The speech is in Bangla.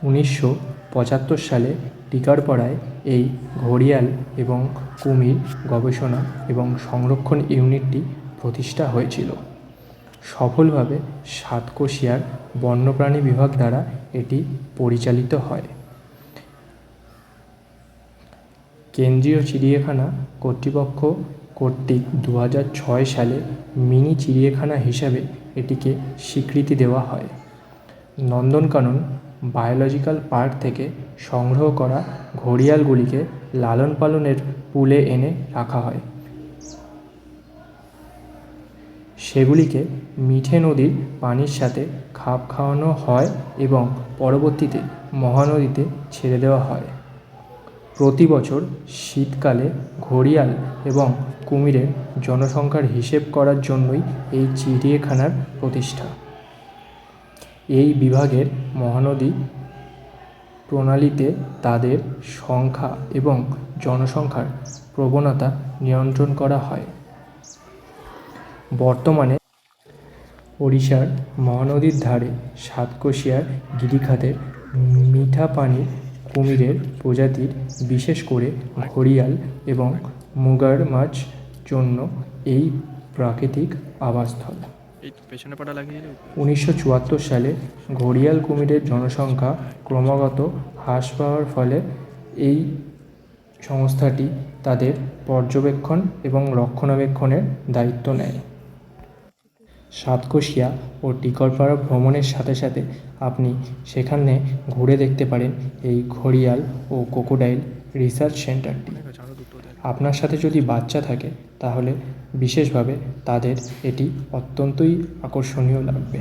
1975 সালে টিকারপাড়ায় এই ঘড়িয়াল এবং কুমির গবেষণা এবং সংরক্ষণ ইউনিটটি প্রতিষ্ঠা হয়েছিল। সফলভাবে সাতকোশিয়ার বন্যপ্রাণী বিভাগ দ্বারা এটি পরিচালিত হয়। কেন্দ্রীয় চিড়িয়াখানা কর্তৃপক্ষ কর্তৃক 2006 সালে মিনি চিড়িয়াখানা হিসাবে এটিকে স্বীকৃতি দেওয়া হয়। নন্দনকানন বায়োলজিক্যাল পার্ক থেকে সংগ্রহ করা ঘড়িয়ালগুলিকে লালন পালনের পুলে এনে রাখা হয়। সেগুলিকে মিঠে নদীর পানির সাথে খাপ খাওয়ানো হয় এবং পরবর্তীতে মহানদীতে ছেড়ে দেওয়া হয়। প্রতি বছর শীতকালে ঘড়িয়াল এবং কুমিরের জনসংখ্যার হিসেব করার জন্যই এই চিড়িয়াখানার প্রতিষ্ঠা। এই বিভাগের মহানদী প্রণালীতে তাদের সংখ্যা এবং জনসংখ্যার প্রবণতা নিয়ন্ত্রণ করা হয়। বর্তমানে ওড়িশার মহানদীর ধারে সাতকোশিয়ার গিরিখাতের মিঠা পানির কুমিরের প্রজাতির, বিশেষ করে ঘড়িয়াল এবং মুগার মাছ জন্য এই প্রাকৃতিক আবাসস্থল। 1974 সালে ঘড়িয়াল কুমিরের জনসংখ্যা ক্রমাগত হ্রাস পাওয়ার ফলে এই সংস্থাটি তাদের পর্যবেক্ষণ এবং রক্ষণাবেক্ষণের দায়িত্ব নেয়। সাতকোশিয়া ও টিকারপাড়া ভ্রমণের সাথে সাথে আপনি সেখানে ঘুরে দেখতে পারেন এই ঘড়িয়াল ও ক্রোকোডাইল রিসার্চ সেন্টারটি। আপনার সাথে যদি বাচ্চা থাকে তাহলে বিশেষভাবে তাদের এটি অত্যন্তই আকর্ষণীয় লাগবে।